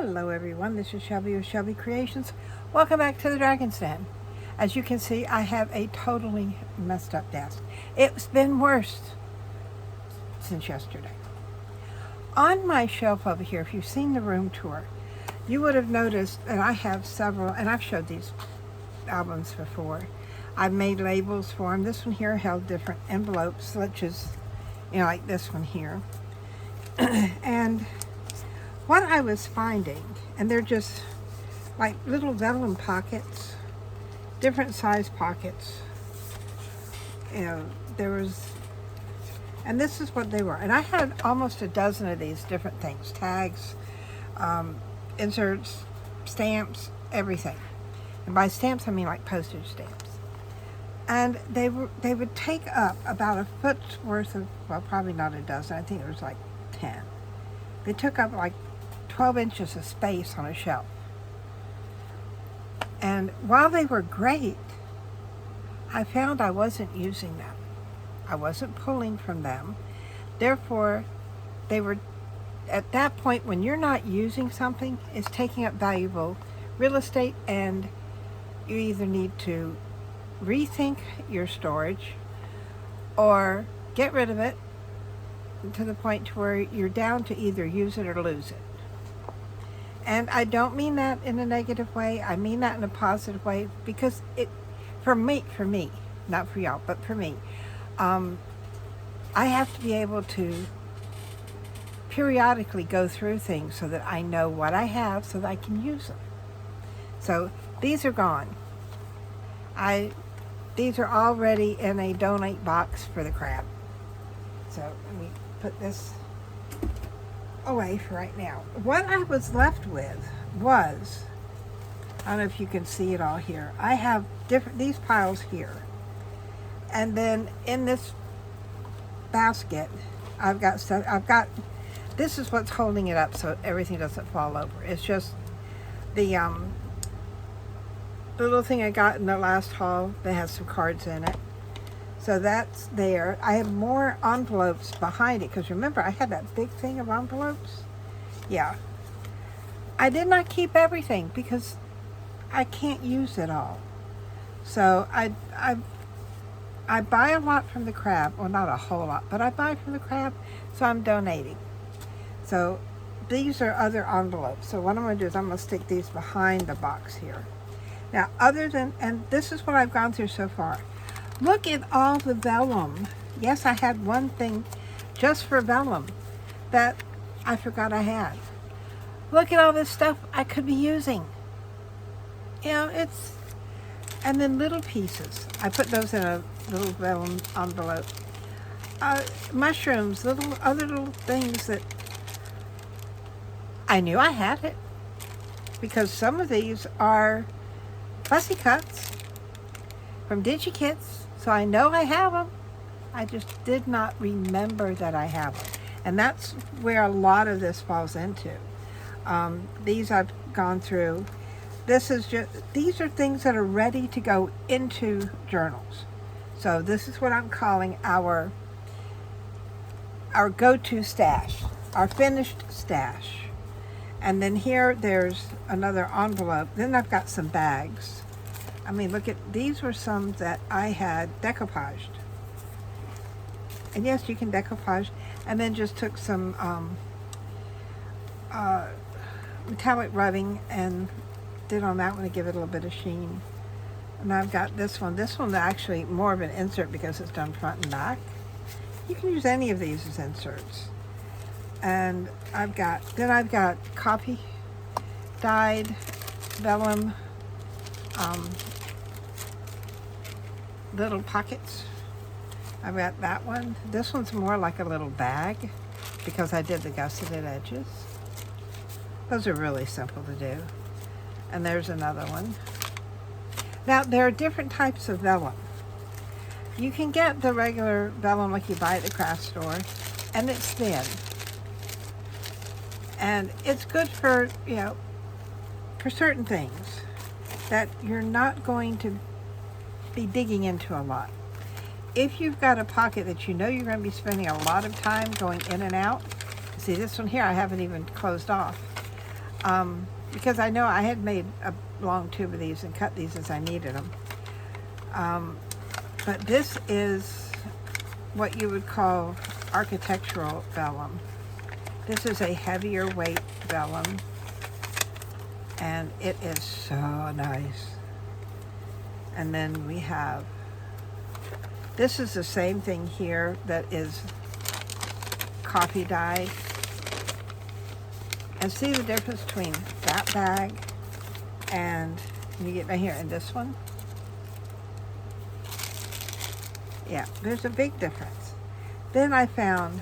Hello everyone, this is Shelby with Shelby Creations. Welcome back to the Dragon's Den. As you can see, I have a totally messed up desk. It's been worse since yesterday. On my shelf over here, if you've seen the room tour, you would have noticed that I have several, and I've showed these albums before. I've made labels for them. This one here held different envelopes, such as, like this one here. And what I was finding, and they're just like little vellum pockets, different size pockets. There was, and this is what they were. And I had almost a dozen of these different things, tags, inserts, stamps, everything. And by stamps, I mean like postage stamps. And they would take up about a foot's worth of, well, probably not a dozen, I think it was like 10. They took up like 12 inches of space on a shelf. And while they were great, I found I wasn't using them. I wasn't pulling from them. Therefore, they were, at that point, when you're not using something, it's taking up valuable real estate, and you either need to rethink your storage or get rid of it to the point to where you're down to either use it or lose it. And I don't mean that in a negative way. I mean that in a positive way, because for me, not for y'all, but for me, I have to be able to periodically go through things so that I know what I have so that I can use them. So these are gone. These are already in a donate box for the crab. So let me put this away for right now. What I was left with was, I don't know if you can see it all here. I have these piles here, and then in this basket, I've got stuff. This is what's holding it up so everything doesn't fall over. It's just the little thing I got in the last haul that has some cards in it. So that's there. I have more envelopes behind it, because remember, I had that big thing of envelopes. Yeah. I did not keep everything because I can't use it all. So I buy a lot from the crab. Well, not a whole lot, but I buy from the crab, so I'm donating. So these are other envelopes. So what I'm going to do is I'm going to stick these behind the box here. Now, and this is what I've gone through so far. Look at all the vellum. Yes, I had one thing just for vellum that I forgot I had. Look at all this stuff I could be using. And then little pieces. I put those in a little vellum envelope. Mushrooms, other little things that I knew I had it, because some of these are fussy cuts from DigiKits. So I know I have them. I just did not remember that I have them. And that's where a lot of this falls into. These I've gone through. These are things that are ready to go into journals. So this is what I'm calling our go-to stash, our finished stash. And then here there's another envelope. Then I've got some bags. I mean, look at, these were some that I had decoupaged. And yes, you can decoupage. And then just took some metallic rubbing and did on that one to give it a little bit of sheen. And I've got this one. This one's actually more of an insert because it's done front and back. You can use any of these as inserts. And I've got copy dyed vellum little pockets. I've got that one. This one's more like a little bag because I did the gusseted edges. Those are really simple to do. And there's another one. Now, there are different types of vellum. You can get the regular vellum like you buy at the craft store, and it's thin. And it's good for, for certain things that you're not going to be digging into a lot. If you've got a pocket that you know you're going to be spending a lot of time going in and out, see this one here I haven't even closed off. because I know I had made a long tube of these and cut these as I needed them. But this is what you would call architectural vellum. This is a heavier weight vellum, and it is so nice. And then we have, this is the same thing here that is coffee dyed. And see the difference between that bag and, you get right here, and this one? Yeah, there's a big difference. Then I found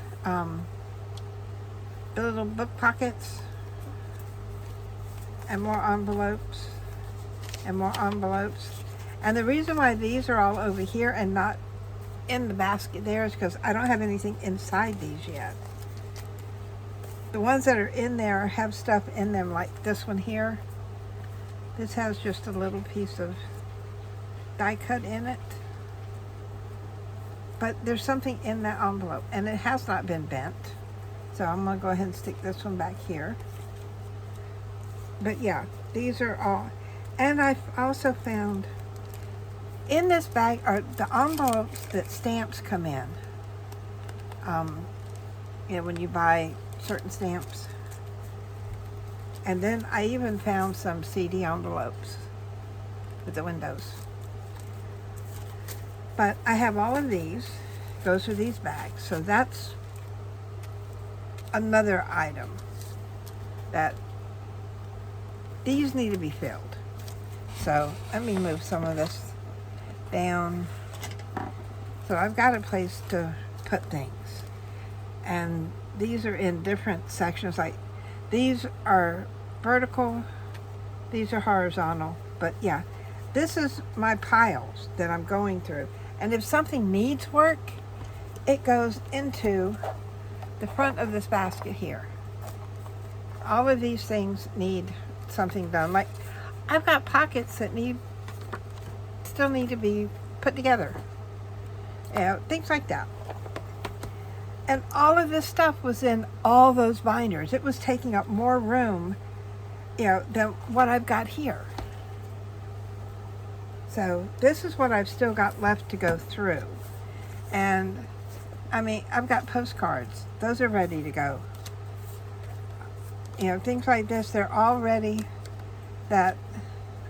the little book pockets and more envelopes and more envelopes. And the reason why these are all over here and not in the basket there is because I don't have anything inside these yet. The ones that are in there have stuff in them, like this one here. This has just a little piece of die cut in it. But there's something in that envelope, and it has not been bent. So I'm going to go ahead and stick this one back here. But yeah, these are all. And I've also found in this bag are the envelopes that stamps come in. You know, when you buy certain stamps. And then I even found some CD envelopes with the windows. But I have all of these, goes through these bags. So that's another item that these need to be filled. So let me move some of this down. So I've got a place to put things. And these are in different sections. Like these are vertical, these are horizontal. But yeah, this is my piles that I'm going through. And if something needs work, it goes into the front of this basket here. All of these things need something done. Like I've got pockets that still need to be put together. You know, things like that. And all of this stuff was in all those binders. It was taking up more room, you know, than what I've got here. So this is what I've still got left to go through. And I mean, I've got postcards. Those are ready to go. You know, things like this, they're all ready. That,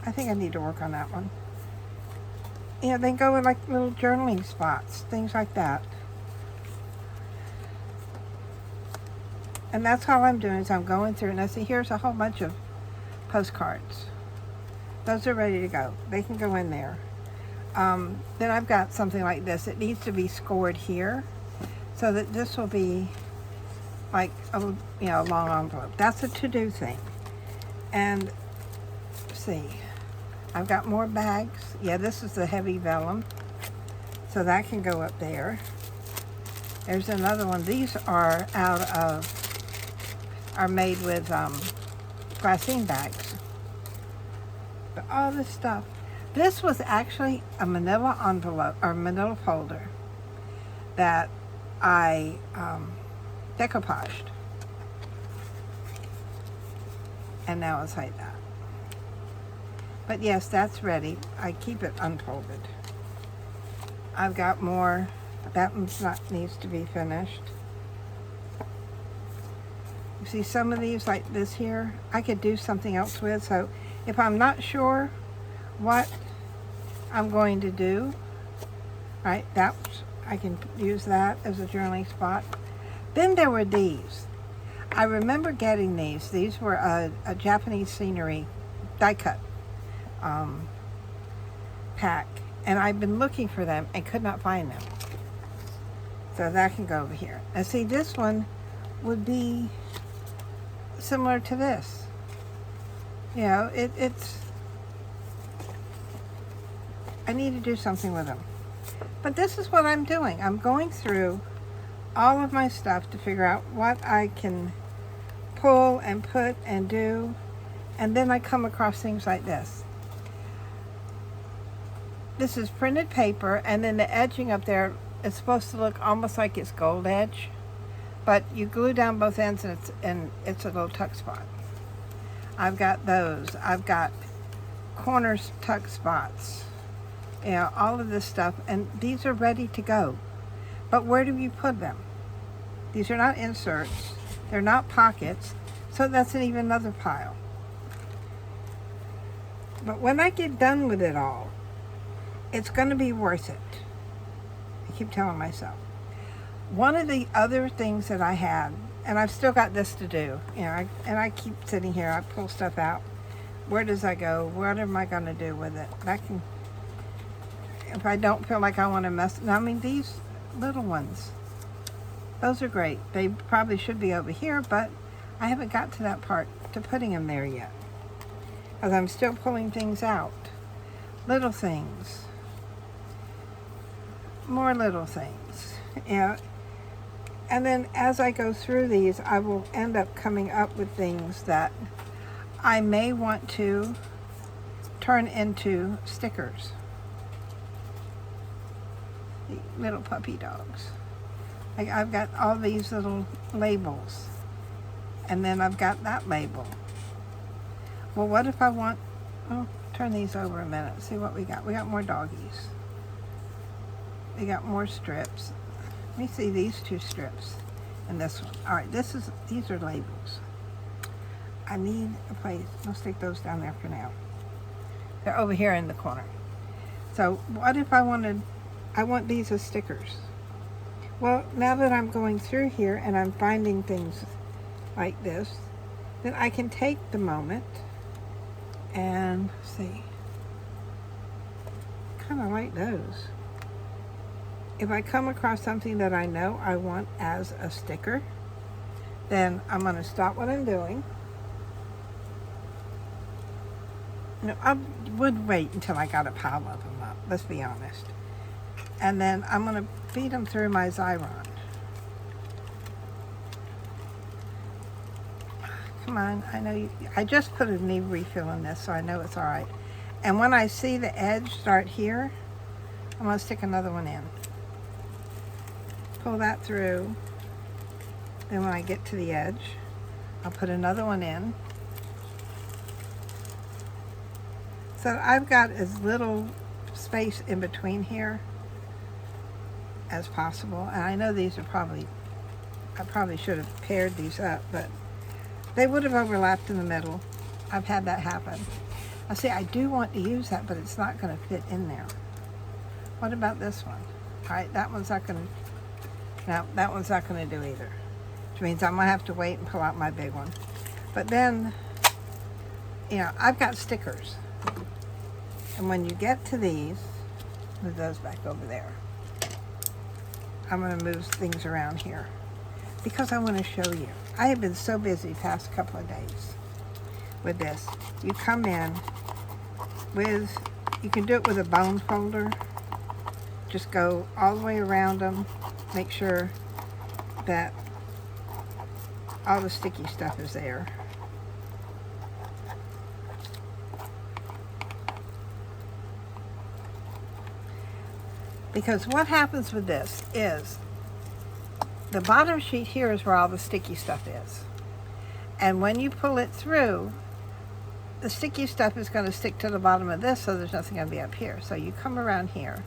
I think I need to work on that one. You know, they go with like little journaling spots, things like that. And that's all I'm doing is I'm going through, and I see here's a whole bunch of postcards. Those are ready to go. They can go in there. Then I've got something like this. It needs to be scored here, so that this will be like a, you know, a long envelope. That's a to-do thing. And see, I've got more bags. Yeah, this is the heavy vellum, so that can go up there. There's another one. These are made with glassine bags. But all this stuff. This was actually a manila envelope or manila folder that I decoupaged. And now it's like that. But yes, that's ready. I keep it unfolded. I've got more. That one's needs to be finished. You see some of these, like this here, I could do something else with. So if I'm not sure what I'm going to do, right, I can use that as a journaling spot. Then there were these. I remember getting these. These were a Japanese scenery die cut pack. And I've been looking for them and could not find them. So that can go over here. And see, this one would be similar to this. You know, it's, I need to do something with them. But this is what I'm doing. I'm going through all of my stuff to figure out what I can pull and put and do. And then I come across things like this. This is printed paper, and then the edging up there is supposed to look almost like it's gold edge, but you glue down both ends and it's a little tuck spot. I've got those. I've got corner tuck spots. You know, all of this stuff. And these are ready to go. But where do you put them? These are not inserts. They're not pockets. So that's even another pile. But when I get done with it all, it's going to be worth it. I keep telling myself. One of the other things that I had, and I've still got this to do, you know, I keep sitting here, I pull stuff out. Where does I go? What am I going to do with it? If I don't feel like I want to mess, I mean, these little ones, those are great. They probably should be over here, but I haven't got to that part to putting them there yet. Because I'm still pulling things out. Little things. More little things. Yeah. And then as I go through these, I will end up coming up with things that I may want to turn into stickers. The little puppy dogs. Like I've got all these little labels. And then I've got that label. Well, what if I want, oh, turn these over a minute, see what we got. We got more doggies. We got more strips. Let me see these two strips and this one. All right, these are labels. I need a place. I'll stick those down there for now. They're over here in the corner. So what if I want these as stickers? Well, now that I'm going through here and I'm finding things like this, then I can take the moment and see. Kind of like those. If I come across something that I know I want as a sticker, then I'm going to stop what I'm doing. No, I would wait until I got a pile of them up, let's be honest. And then I'm going to feed them through my Xyron. Come on, I know I just put a new refill in this, so I know it's all right. And when I see the edge start here, I'm going to stick another one in. Pull that through. Then when I get to the edge, I'll put another one in. So I've got as little space in between here as possible. And I know these are I probably should have paired these up, but they would have overlapped in the middle. I've had that happen. I see, I do want to use that, but it's not going to fit in there. What about this one? All right, that one's not going to, no, that one's not going to do either. Which means I'm going to have to wait and pull out my big one. But then, you know, I've got stickers. And when you get to these, move those back over there. I'm going to move things around here because I want to show you. I have been so busy past couple of days with this. You come in with, you can do it with a bone folder. Just go all the way around them. Make sure that all the sticky stuff is there. Because what happens with this is the bottom sheet here is where all the sticky stuff is. And when you pull it through, the sticky stuff is going to stick to the bottom of this, so there's nothing going to be up here. So you come around here,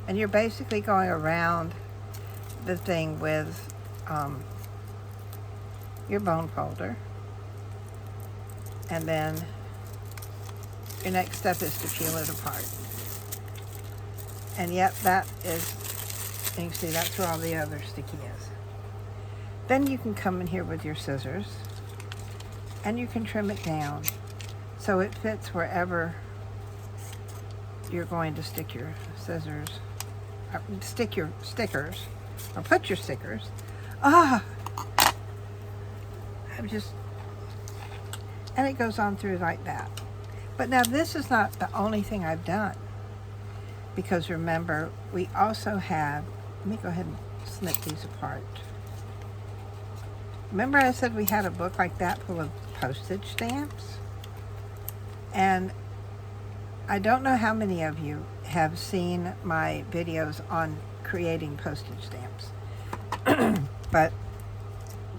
and you're basically going around the thing with your bone folder. And then your next step is to peel it apart. And yet that is, you can see that's where all the other sticky is. Then you can come in here with your scissors and you can trim it down so it fits wherever you're going to stick your scissors, stick your stickers, or put your stickers. And it goes on through like that. But now this is not the only thing I've done. Because remember, we also have, let me go ahead and snip these apart. Remember I said we had a book like that full of postage stamps? And I don't know how many of you have seen my videos on creating postage stamps. But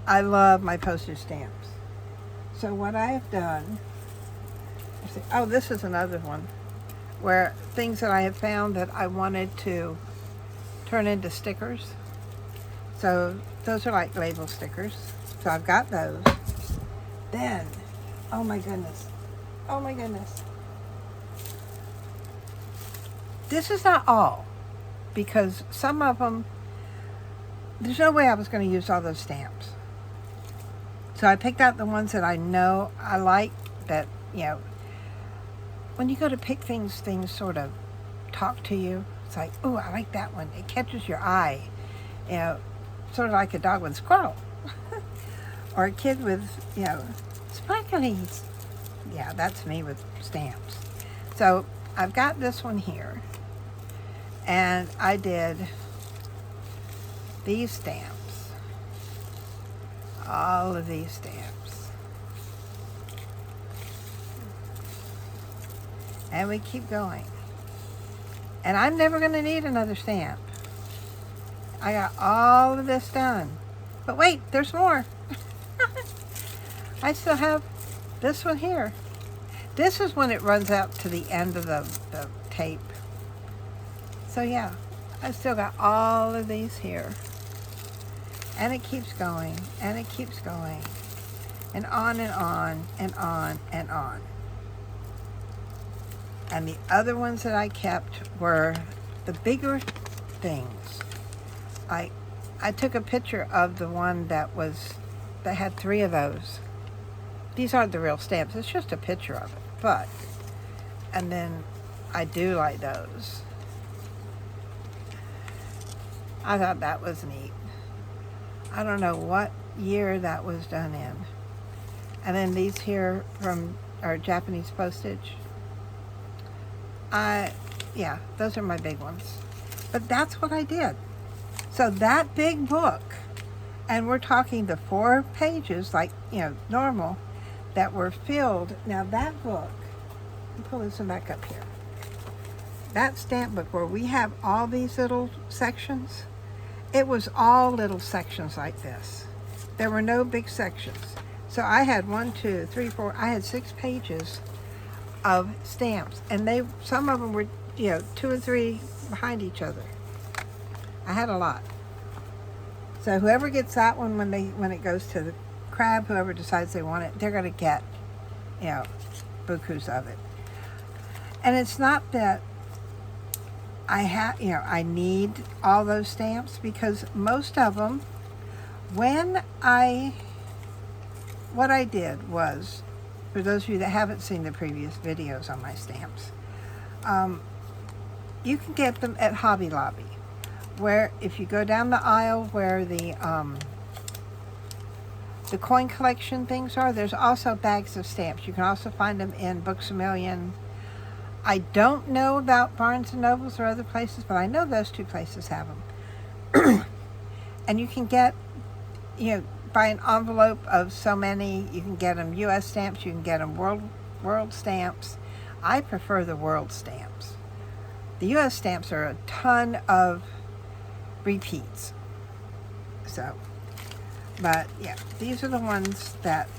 I love my postage stamps. So what I have done Oh, this is another one where things that I have found that I wanted to turn into stickers. So those are like label stickers. So I've got those. Then, oh my goodness. Oh my goodness. This is not all, because some of them, there's no way I was going to use all those stamps. So I picked out the ones that I know I like, that, you know, when you go to pick things sort of talk to you. It's like, oh, I like that one. It catches your eye. You know, sort of like a dog with a squirrel. Or a kid with, you know, sparklies. Yeah, that's me with stamps. So I've got this one here. And I did these stamps. All of these stamps. And we keep going. And I'm never going to need another stamp. I got all of this done. But wait, there's more. I still have this one here. This is when it runs out to the end of the tape. So yeah, I still got all of these here. And it keeps going, and it keeps going. And on and on, and on and on. And the other ones that I kept were the bigger things. I took a picture of the one that had 3 of those. These aren't the real stamps, it's just a picture of it. But, and then I do like those. I thought that was neat. I don't know what year that was done in. And then these here from our Japanese postage. Yeah, those are my big ones. But that's what I did. So that big book, and we're talking the 4 pages, like, you know, normal, that were filled. Now that book, let me pull this one back up here. That stamp book where we have all these little sections, it was all little sections like this. There were no big sections. So I had 1, 2, 3, 4, I had 6 pages of stamps, and some of them were, you know, 2 or 3 behind each other. I had a lot. So whoever gets that one when it goes to the crab, whoever decides they want it, they're going to get, you know, bukus of it. And it's not that I need all those stamps, because most of them, what I did was, for those of you that haven't seen the previous videos on my stamps, you can get them at Hobby Lobby, where if you go down the aisle where the coin collection things are, there's also bags of stamps. You can also find them in Books A Million. I don't know about Barnes & Nobles or other places, but I know those 2 places have them. And you can get, you know, buy an envelope of so many. You can get them U.S. stamps. You can get them world stamps. I prefer the world stamps. The U.S. stamps are a ton of repeats. So, but yeah, these are the ones that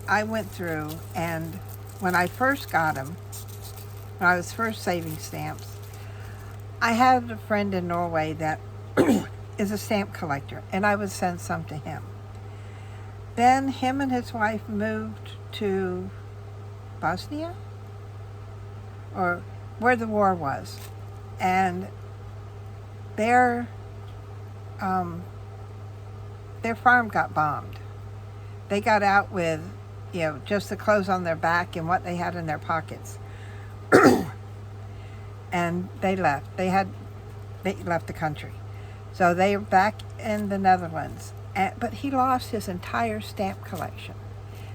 I went through, and when I first got them, when I was first saving stamps, I had a friend in Norway that is a stamp collector, and I would send some to him. Then him and his wife moved to Bosnia, or where the war was, and their farm got bombed. They got out with, you know, just the clothes on their back and what they had in their pockets. And they left. They left the country. So they were back in the Netherlands. But he lost his entire stamp collection.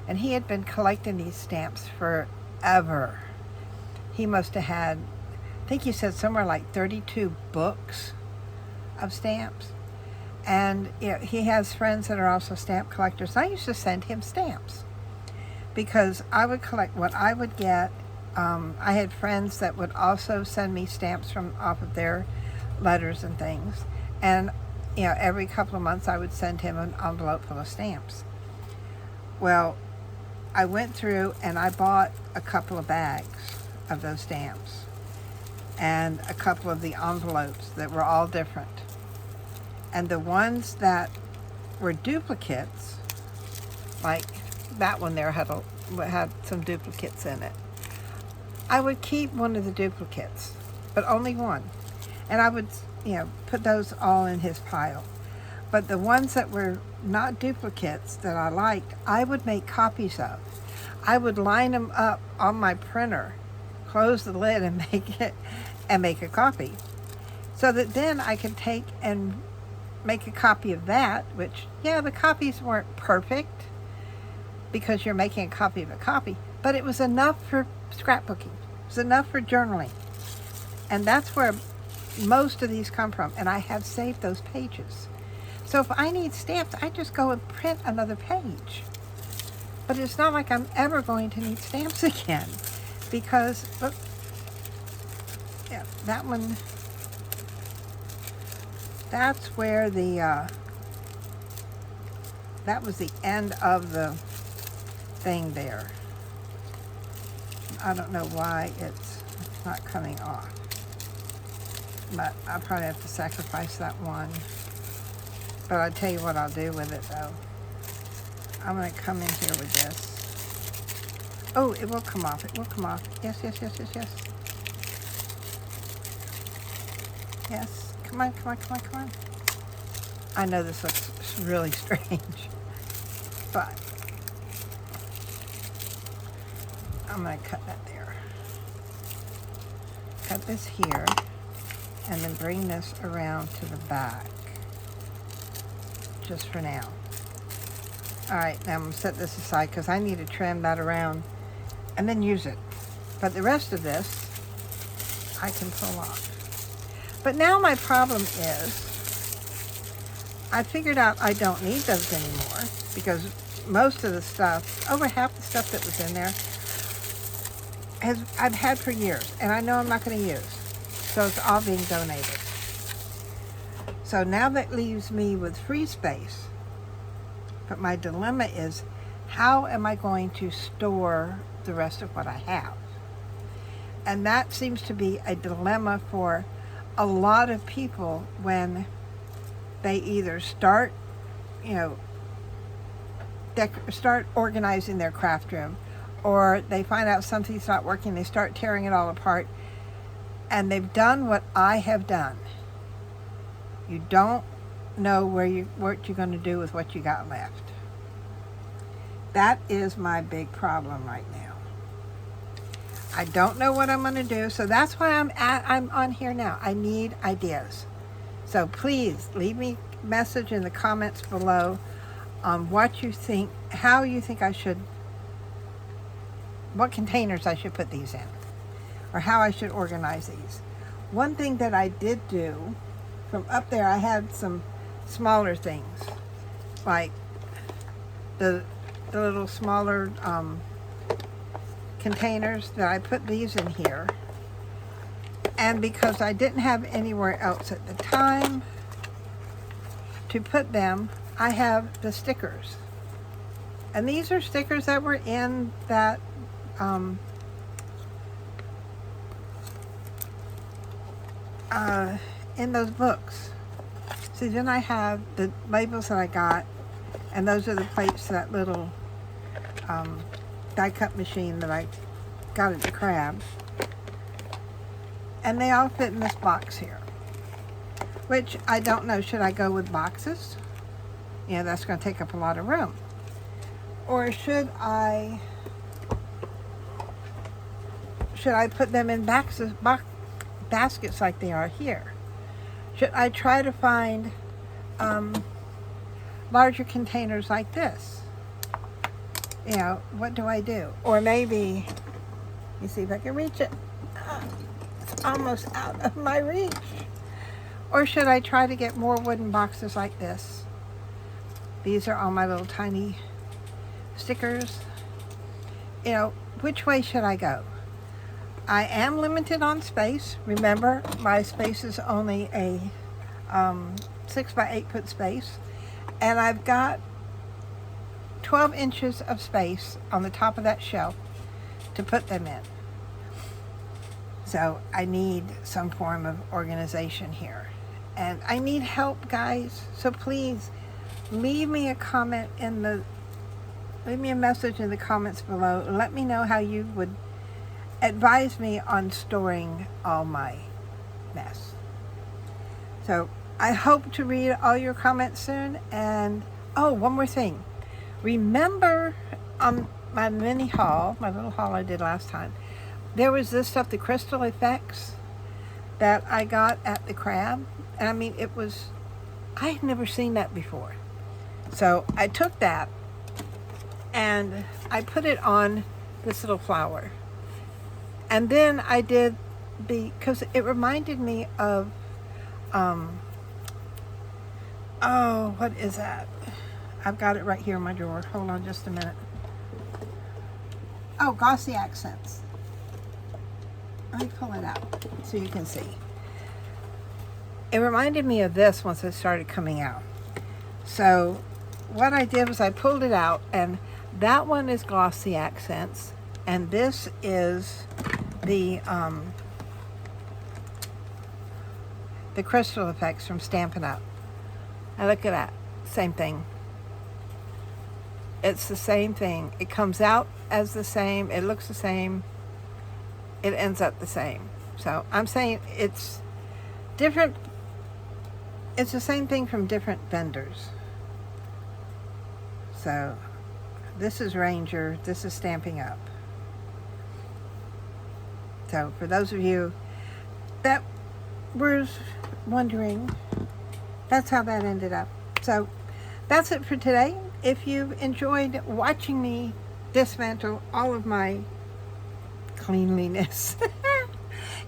And he had been collecting these stamps forever. He must have had, I think he said somewhere like 32 books of stamps. And you know, he has friends that are also stamp collectors. I used to send him stamps because I would collect what I would get. I had friends that would also send me stamps off of their letters and things. And you know, every couple of months I would send him an envelope full of stamps. Well, I went through and I bought a couple of bags of those stamps and a couple of the envelopes that were all different. And the ones that were duplicates, like that one there had some duplicates in it, I would keep one of the duplicates, but only one. And I would, put those all in his pile. But the ones that were not duplicates that I liked, I would make copies of. I would line them up on my printer, close the lid and make a copy. So that then I could take and make a copy of that, which, the copies weren't perfect because you're making a copy of a copy, but it was enough for scrapbooking. It was enough for journaling. And that's where most of these come from. And I have saved those pages. So if I need stamps, I just go and print another page. But it's not like I'm ever going to need stamps again. Because, look, that one, that's where that was the end of the thing there. I don't know why it's not coming off. But I'll probably have to sacrifice that one. But I'll tell you what I'll do with it, though. I'm going to come in here with this. Oh, it will come off. It will come off. Yes, yes, yes, yes, yes. Yes. Come on, come on, come on, come on. I know this looks really strange, but I'm going to cut that there. Cut this here, and then bring this around to the back. Just for now. Alright, now I'm going to set this aside because I need to trim that around and then use it. But the rest of this I can pull off. But now my problem is I figured out I don't need those anymore because most of the stuff, over half the stuff that was in there, I've had for years and I know I'm not going to use. So it's all being donated. So now that leaves me with free space. But my dilemma is, how am I going to store the rest of what I have? And that seems to be a dilemma for a lot of people when they either start, start organizing their craft room, or they find out something's not working, they start tearing it all apart, and they've done what I have done. You don't know what you're going to do with what you got left. That is my big problem right now. I don't know what I'm going to do, so that's why I'm on here now. I need ideas. So please leave me a message in the comments below on what you think, how you think I should, what containers I should put these in, or how I should organize these. One thing that I did do, from up there I had some smaller things, like the little smaller containers that I put these in here. And because I didn't have anywhere else at the time to put them, I have the stickers. And these are stickers that were in that in those books. See, then I have the labels that I got, and those are the plates to that little die cut machine that I got at the Crab. And they all fit in this box here, which I don't know, should I go with boxes? That's going to take up a lot of room. Or should I put them in baskets like they are here? Should I try to find larger containers like this? What do I do? Or maybe, let me see if I can reach it. It's almost out of my reach. Or should I try to get more wooden boxes like this? These are all my little tiny stickers. Which way should I go? I am limited on space. Remember, my space is only a 6 by 8 foot space. And I've got 12 inches of space on the top of that shelf to put them in. So I need some form of organization here. And I need help, guys. So please leave me a message in the comments below. Let me know how you would advise me on storing all my mess. So I hope to read all your comments soon. And oh, one more thing. Remember on my mini haul, my little haul I did last time, there was this stuff, the Crystal Effects, that I got at the Crab. And I mean, I had never seen that before. So I took that and I put it on this little flower. And then I did because it reminded me of, oh, what is that? I've got it right here in my drawer. Hold on just a minute. Oh, Glossy Accents. Let me pull it out so you can see. It reminded me of this once it started coming out. So what I did was I pulled it out, and that one is Glossy Accents, and this is the Crystal Effects from Stampin' Up. Now look at that. Same thing. It's the same thing. It comes out as the same. It looks the same. It ends up the same. So I'm saying it's different. It's the same thing from different vendors. So this is Ranger. This is Stampin' Up. So for those of you that were wondering, that's how that ended up. So that's it for today. If you enjoyed watching me dismantle all of my cleanliness,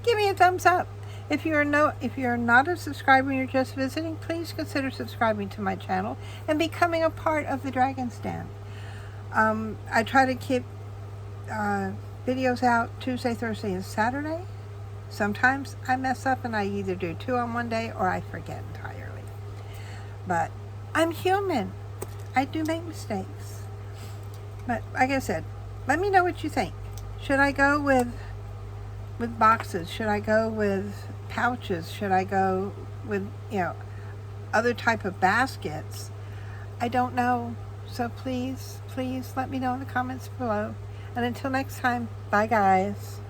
give me a thumbs up. If you're not a subscriber and you're just visiting, please consider subscribing to my channel and becoming a part of the Dragon's Den. I try to keep videos out Tuesday, Thursday, and Saturday. Sometimes I mess up and I either do 2 on one day or I forget entirely. But I'm human. I do make mistakes. But like I said, let me know what you think. Should I go with boxes? Should I go with pouches? Should I go with, other type of baskets? I don't know. So please let me know in the comments below. And until next time, bye guys.